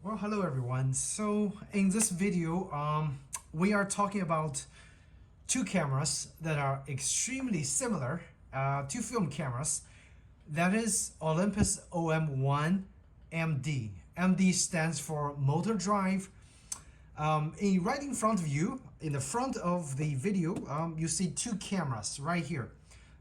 Well, hello everyone. So in this video, we are talking about two cameras that are extremely similar, two film cameras. That is Olympus OM-1 MD. MD stands for motor drive. Right in front of you, in the front of the video, you see two cameras right here.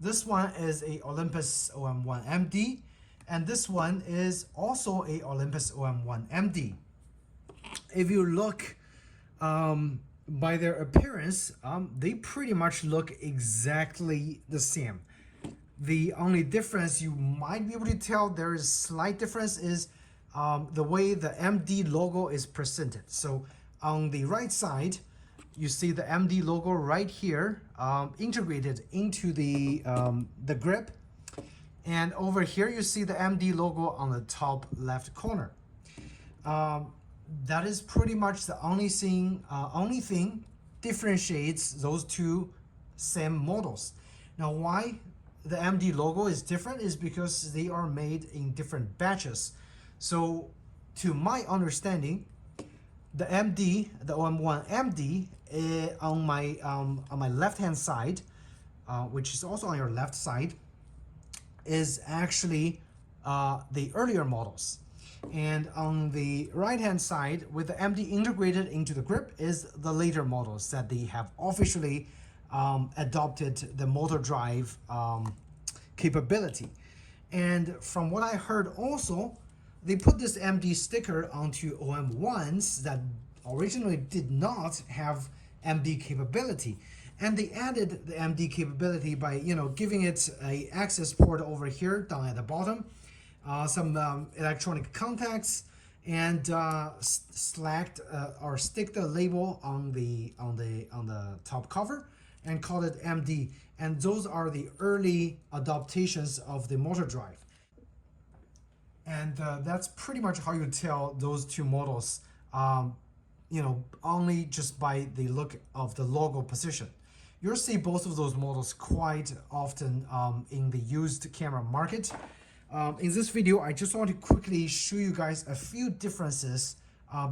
This one is a Olympus OM-1 MD, and this one is also a Olympus OM-1 MD. If you look by their appearance, they pretty much look exactly the same. The only difference you might be able to tell, there is a slight difference, is the way the MD logo is presented. So on the right side, you see the MD logo right here, integrated into the grip. And over here, you see the MD logo on the top left corner. That is pretty much the only thing differentiates those two same models. Now, why the MD logo is different is because they are made in different batches. So, to my understanding, the MD, the OM-1 MD, on my left-hand side, which is also on your left side, is actually the earlier models. And on the right-hand side, with the MD integrated into the grip, is the later models that they have officially adopted the motor drive capability. And from what I heard also, they put this MD sticker onto OM-1s that originally did not have MD capability. And they added the MD capability by, giving it a access port over here down at the bottom, some electronic contacts, and stick the label on the top cover and call it MD. And those are the early adaptations of the motor drive. And that's pretty much how you tell those two models, only just by the look of the logo position. You'll see both of those models quite often in the used camera market. In this video, I just want to quickly show you guys a few differences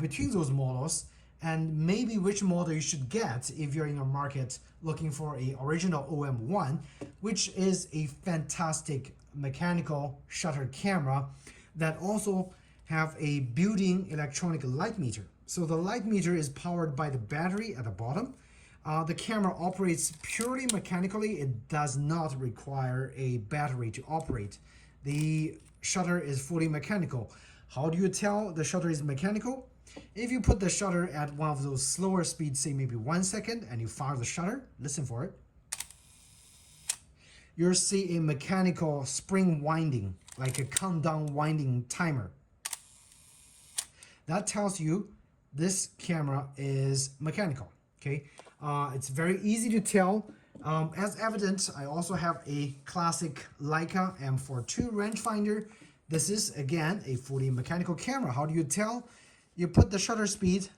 between those models and maybe which model you should get if you're in a market looking for a original OM-1, which is a fantastic mechanical shutter camera that also have a built-in electronic light meter. So the light meter is powered by the battery at the bottom. The camera operates purely mechanically. It does not require a battery to operate. The shutter is fully mechanical. How do you tell the shutter is mechanical? If you put the shutter at one of those slower speeds, say maybe 1 second, and you fire the shutter, listen for it, you'll see a mechanical spring winding, like a countdown winding timer. That tells you this camera is mechanical, okay? It's very easy to tell. As evident, I also have a classic Leica M42 rangefinder. This is, again, a fully mechanical camera. How do you tell? You put the shutter speed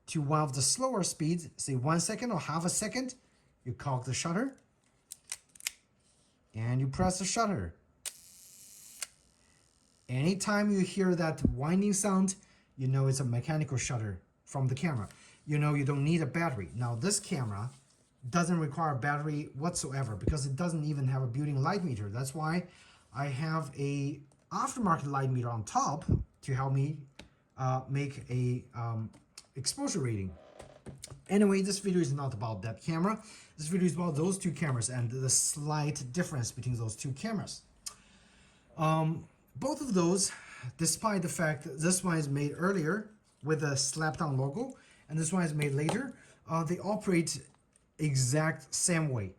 to one of the slower speeds, say 1 second or half a second. You cock the shutter, and you press the shutter. Anytime you hear that winding sound, you know it's a mechanical shutter from the camera. You know you don't need a battery. Now, this camera doesn't require a battery whatsoever because it doesn't even have a built-in light meter. That's why I have a aftermarket light meter on top to help me make a exposure rating. Anyway, this video is not about that camera. This video is about those two cameras and the slight difference between those two cameras. Both of those, despite the fact that this one is made earlier with a slap-down logo and this one is made later, they operate exact same way.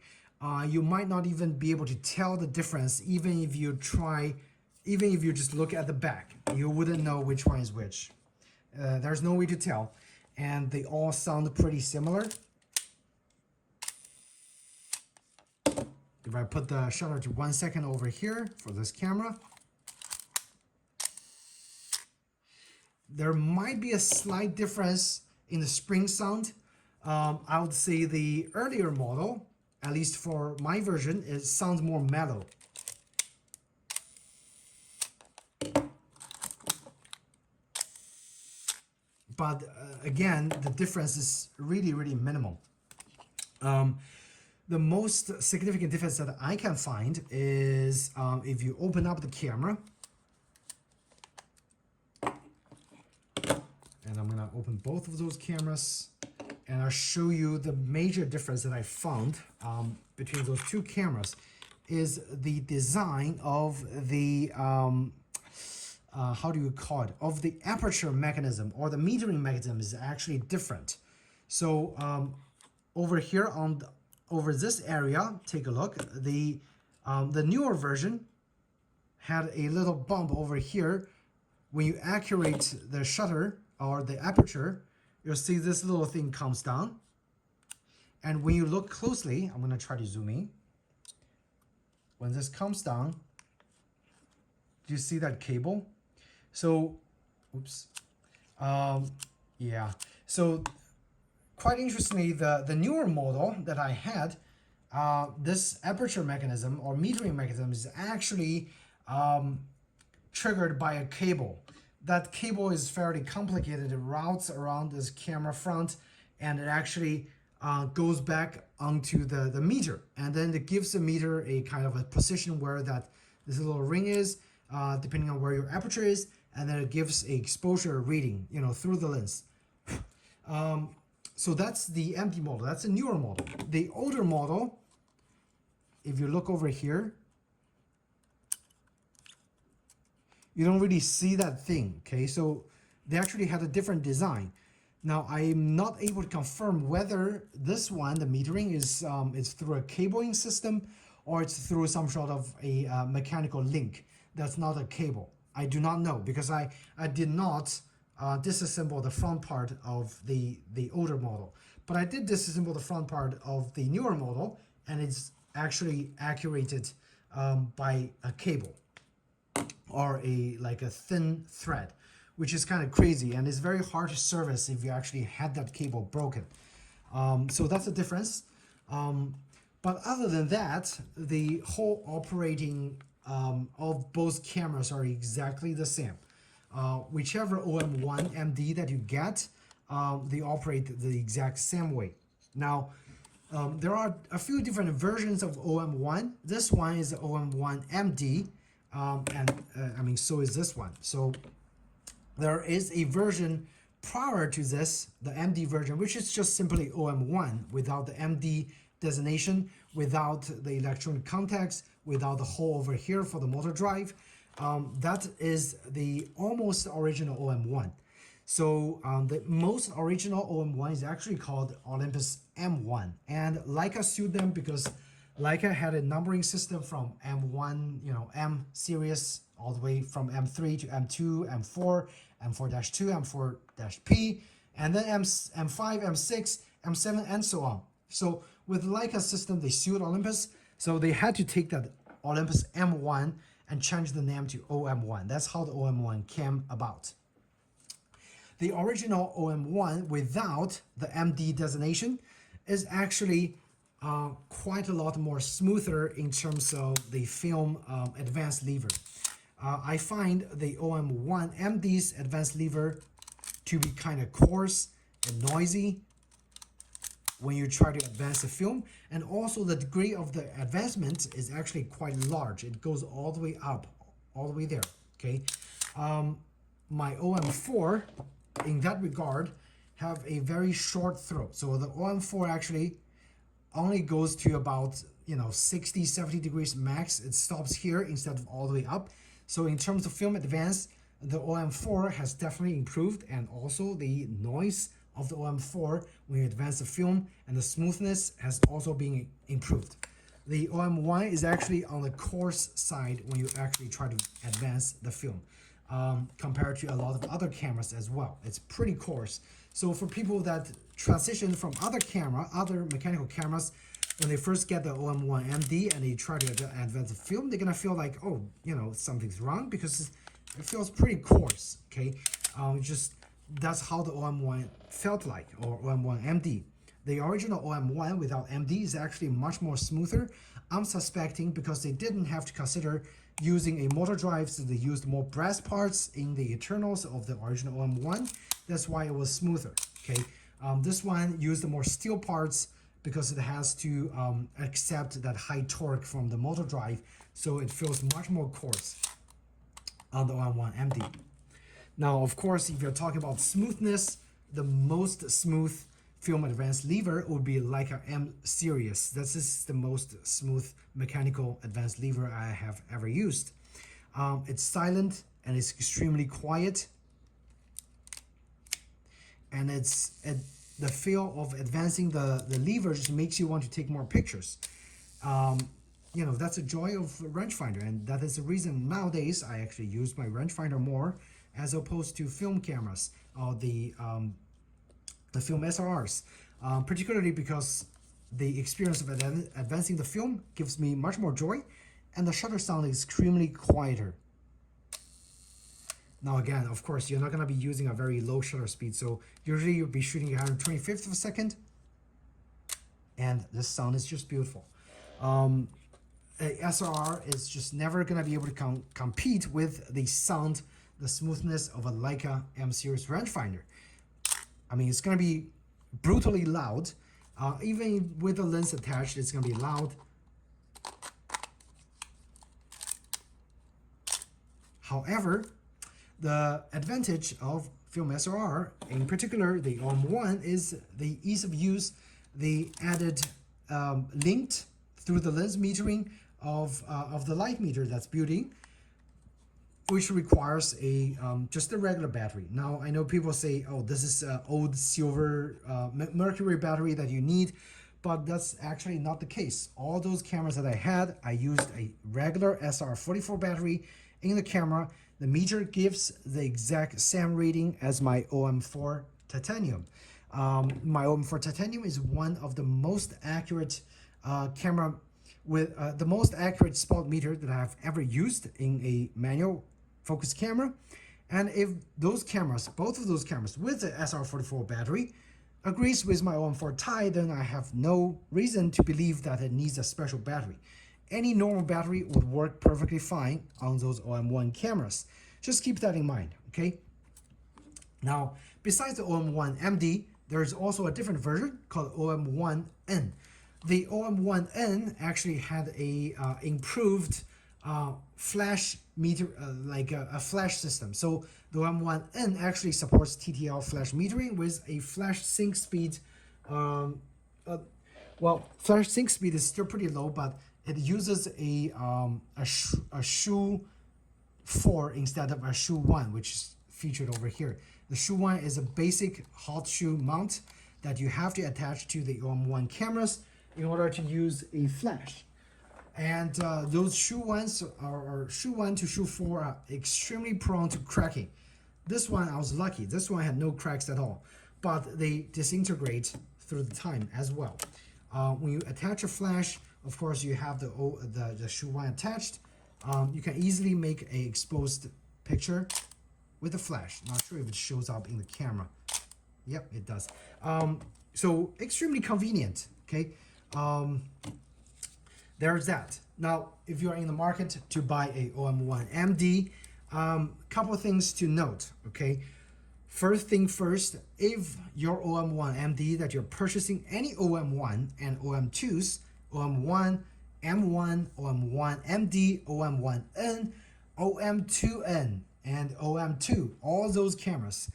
You might not even be able to tell the difference even if you just look at the back. You wouldn't know which one is which. There's no way to tell, and they all sound pretty similar. If I put the shutter to 1 second over here for this camera, there might be a slight difference in the spring sound. I would say the earlier model, at least for my version, it sounds more mellow. but again, the difference is really minimal. The most significant difference that I can find is if you open up the camera, and I'm gonna open both of those cameras, and I'll show you the major difference that I found between those two cameras is the design of the how do you call it, of the aperture mechanism, or the metering mechanism is actually different. So over here over this area, take a look. The newer version had a little bump over here. When you accurate the shutter or the aperture, you'll see this little thing comes down. And when you look closely, I'm gonna try to zoom in. When this comes down, do you see that cable? So, oops, yeah. So quite interestingly, the newer model that I had, this aperture mechanism or metering mechanism is actually triggered by a cable. That cable is fairly complicated. It routes around this camera front, and it actually goes back onto the meter, and then it gives the meter a kind of a position where that this little ring is, depending on where your aperture is, and then it gives a exposure reading, you know, through the lens. So that's the empty model. That's a newer model. The older model, if you look over here, you don't really see that thing, okay? So they actually had a different design. Now, I'm not able to confirm whether this one, the metering, is it's through a cabling system or it's through some sort of a mechanical link that's not a cable. I do not know, because I did not disassemble the front part of the older model. But I did disassemble the front part of the newer model, and it's actually accurated by a cable or like a thin thread, which is kind of crazy, and it's very hard to service if you actually had that cable broken. So that's the difference. But other than that, the whole operating of both cameras are exactly the same. Whichever OM-1 MD that you get, they operate the exact same way. Now, there are a few different versions of OM-1. This one is the OM-1 MD, I mean, so is this one. So there is a version prior to this, the MD version, which is just simply OM-1 without the MD designation, without the electronic contacts, without the hole over here for the motor drive. That is the almost original OM-1. So the most original OM-1 is actually called Olympus M1. And Leica sued them because Leica had a numbering system from M1, you know, M series, all the way from M3 to M2, M4, M4-2, M4-P, and then M5, M6, M7, and so on. So with Leica system, they sued Olympus. So they had to take that Olympus M1 and change the name to OM-1. That's how the OM-1 came about. The original OM-1 without the MD designation is actually quite a lot more smoother in terms of the film advanced lever. I find the OM-1 MD's advanced lever to be kind of coarse and noisy when you try to advance the film, and also the degree of the advancement is actually quite large. It goes all the way up, all the way there, okay? My OM-4, in that regard, have a very short throat. So the OM-4 actually only goes to about, you know, 60, 70 degrees max. It stops here instead of all the way up. So in terms of film advance, the OM-4 has definitely improved, and also the noise of the OM-4 when you advance the film and the smoothness has also been improved. The OM-1 is actually on the coarse side when you actually try to advance the film, compared to a lot of other cameras as well. It's pretty coarse. So for people that transition from other mechanical cameras, when they first get the OM-1 MD and they try to advance the film, they're gonna feel like, oh, you know, something's wrong because it feels pretty coarse, okay? That's how the OM-1 felt like, or OM-1 MD. The original OM-1 without MD is actually much more smoother. I'm suspecting because they didn't have to consider using a motor drive, so they used more brass parts in the internals of the original OM-1. That's why it was smoother, okay? This one used more steel parts because it has to accept that high torque from the motor drive, so it feels much more coarse on the OM-1 MD. Now, of course, if you're talking about smoothness, the most smooth film advanced lever would be Leica M series. This is the most smooth mechanical advanced lever I have ever used. It's silent and it's extremely quiet. And the feel of advancing the lever just makes you want to take more pictures. You know, that's a joy of rangefinder, and that is the reason nowadays I actually use my rangefinder more as opposed to film cameras or the film SLRs, particularly because the experience of advancing the film gives me much more joy, and the shutter sound is extremely quieter. Now again, of course, you're not going to be using a very low shutter speed, so usually you'll be shooting 125th of a second, and this sound is just beautiful. A SLR is just never going to be able to compete with the sound, the smoothness of a Leica M series rangefinder. I mean, it's going to be brutally loud. Even with the lens attached, it's going to be loud. However, the advantage of film SLR, in particular the OM-1, is the ease of use, the added linked through the lens metering of the light meter that's built in, which requires just a regular battery. Now, I know people say, oh, this is old silver mercury battery that you need, but that's actually not the case. All those cameras that I had, I used a regular SR44 battery in the camera. The meter gives the exact same reading as my OM4 titanium. My OM4 titanium is one of the most accurate camera with the most accurate spot meter that I've ever used in a manual focus camera. And if those cameras, both of those cameras with the SR44 battery agrees with my OM4 Ti, then I have no reason to believe that it needs a special battery. Any normal battery would work perfectly fine on those OM-1 cameras. Just keep that in mind, okay? Now, besides the OM-1 MD, there is also a different version called OM-1N. The OM-1N actually had a improved flash meter, like a flash system. So the OM-1N actually supports TTL flash metering with a flash sync speed. Well, flash sync speed is still pretty low, but it uses a shoe 4 instead of a shoe 1, which is featured over here. The shoe 1 is a basic hot shoe mount that you have to attach to the OM-1 cameras in order to use a flash. And those shoe 1s or shoe 1 to shoe 4 are extremely prone to cracking. This one, I was lucky. This one had no cracks at all, but they disintegrate through the time as well. When you attach a flash, of course, you have the shoe 1 attached. You can easily make an exposed picture with a flash. Not sure if it shows up in the camera. Yep, it does. So extremely convenient, okay? There's that. Now, if you're in the market to buy a OM-1 MD, couple things to note, okay? First thing first, if your OM-1 MD that you're purchasing, any OM-1 and OM-2s, OM-1, M1, OM-1 MD, OM-1N, OM-2N, and OM-2, all those cameras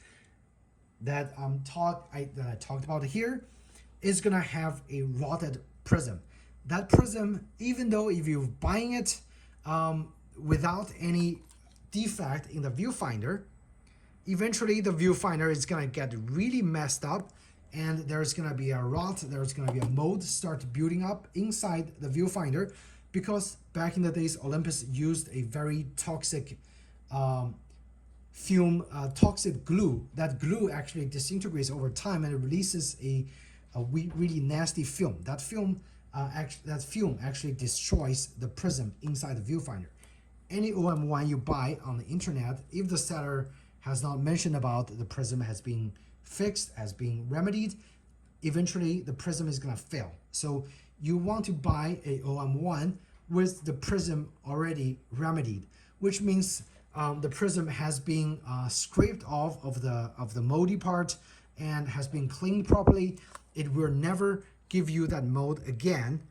that I talked about here is gonna have a rotted prism. That prism, even though if you're buying it without any defect in the viewfinder, eventually the viewfinder is gonna get really messed up, and there's gonna be a rot, there's gonna be a mold start building up inside the viewfinder, because back in the days, Olympus used a very toxic film, toxic glue. That glue actually disintegrates over time and it releases a really nasty film. That film actually destroys the prism inside the viewfinder. Any OM-1 you buy on the internet, if the seller has not mentioned about the prism has been fixed, has been remedied, eventually the prism is gonna fail. So you want to buy a OM-1 with the prism already remedied, which means the prism has been scraped off of the moldy part and has been cleaned properly. It will never give you that mold again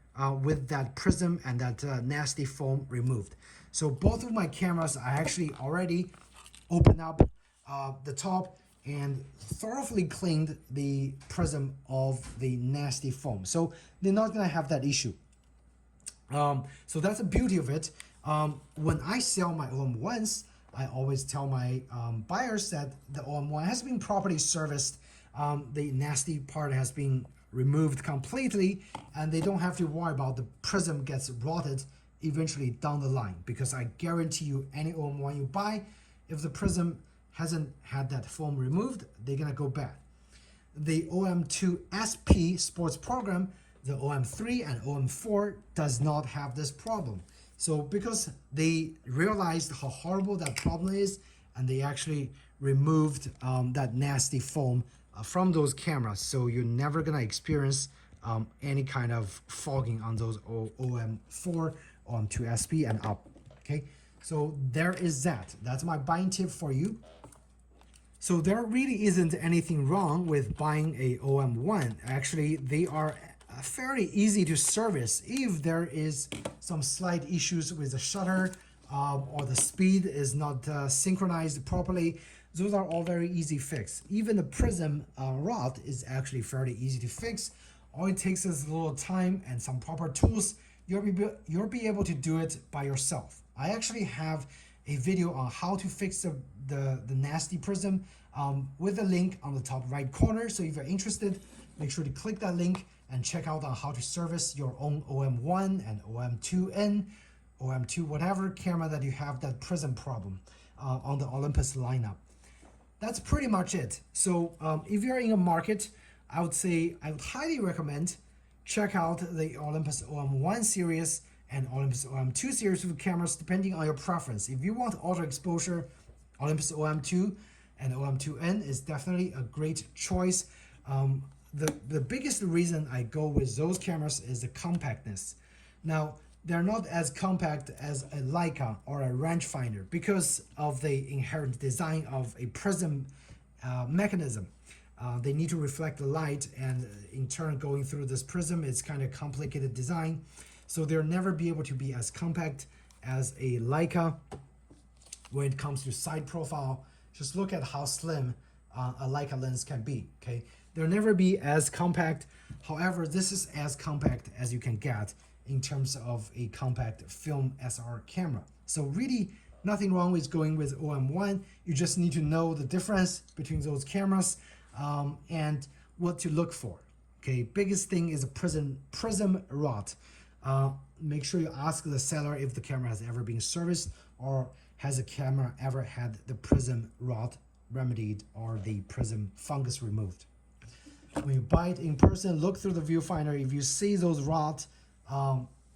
with that prism and that nasty foam removed. So both of my cameras, I actually already opened up the top and thoroughly cleaned the prism of the nasty foam. So they're not gonna have that issue. So that's the beauty of it. When I sell my OM1s, I always tell my buyers that the OM1 has been properly serviced. The nasty part has been removed completely, and they don't have to worry about the prism gets rotted eventually down the line, because I guarantee you any OM1 you buy, if the prism hasn't had that foam removed, they're gonna go bad. The OM2 SP sports program, the OM3 and OM4 does not have this problem. So because they realized how horrible that problem is, and they actually removed that nasty foam from those cameras, so you're never gonna experience any kind of fogging on those OM4, OM2 SP and up. Okay, so there is that. That's my buying tip for you. So there really isn't anything wrong with buying a OM1. Actually, they are fairly easy to service if there is some slight issues with the shutter or the speed is not synchronized properly. Those are all very easy fix. Even the prism rot is actually fairly easy to fix. All it takes is a little time and some proper tools. You'll be able to do it by yourself. I actually have a video on how to fix the nasty prism with a link on the top right corner. So if you're interested, make sure to click that link and check out on how to service your own OM1 and OM2N, OM2, whatever camera that you have that prism problem on the Olympus lineup. That's pretty much it. So if you're in a market, I would highly recommend check out the Olympus OM1 series and Olympus OM2 series of cameras, depending on your preference. If you want auto exposure, Olympus OM2 and OM2N is definitely a great choice. The biggest reason I go with those cameras is the compactness. Now, they're not as compact as a Leica or a rangefinder because of the inherent design of a prism mechanism. They need to reflect the light, and in turn going through this prism, it's kind of complicated design. So they'll never be able to be as compact as a Leica when it comes to side profile. Just look at how slim a Leica lens can be, okay? They'll never be as compact. However, this is as compact as you can get in terms of a compact film SLR camera. So really nothing wrong with going with OM1. You just need to know the difference between those cameras and what to look for. Okay, biggest thing is a prism rot. Make sure you ask the seller if the camera has ever been serviced, or has a camera ever had the prism rot remedied or the prism fungus removed. When you buy it in person, look through the viewfinder. If you see those rot,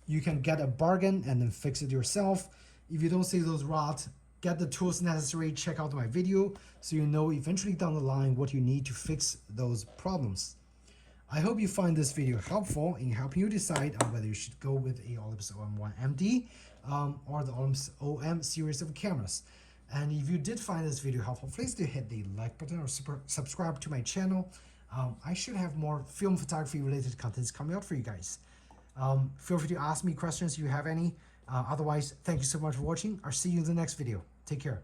you can get a bargain and then fix it yourself. If you don't see those rot, get the tools necessary, check out my video so you know eventually down the line what you need to fix those problems. I hope you find this video helpful in helping you decide on whether you should go with a Olympus OM-1 MD or the Olympus OM series of cameras. And if you did find this video helpful, please do hit the like button or subscribe to my channel. I should have more film photography related contents coming out for you guys. Feel free to ask me questions if you have any. Otherwise, thank you so much for watching. I'll see you in the next video. Take care.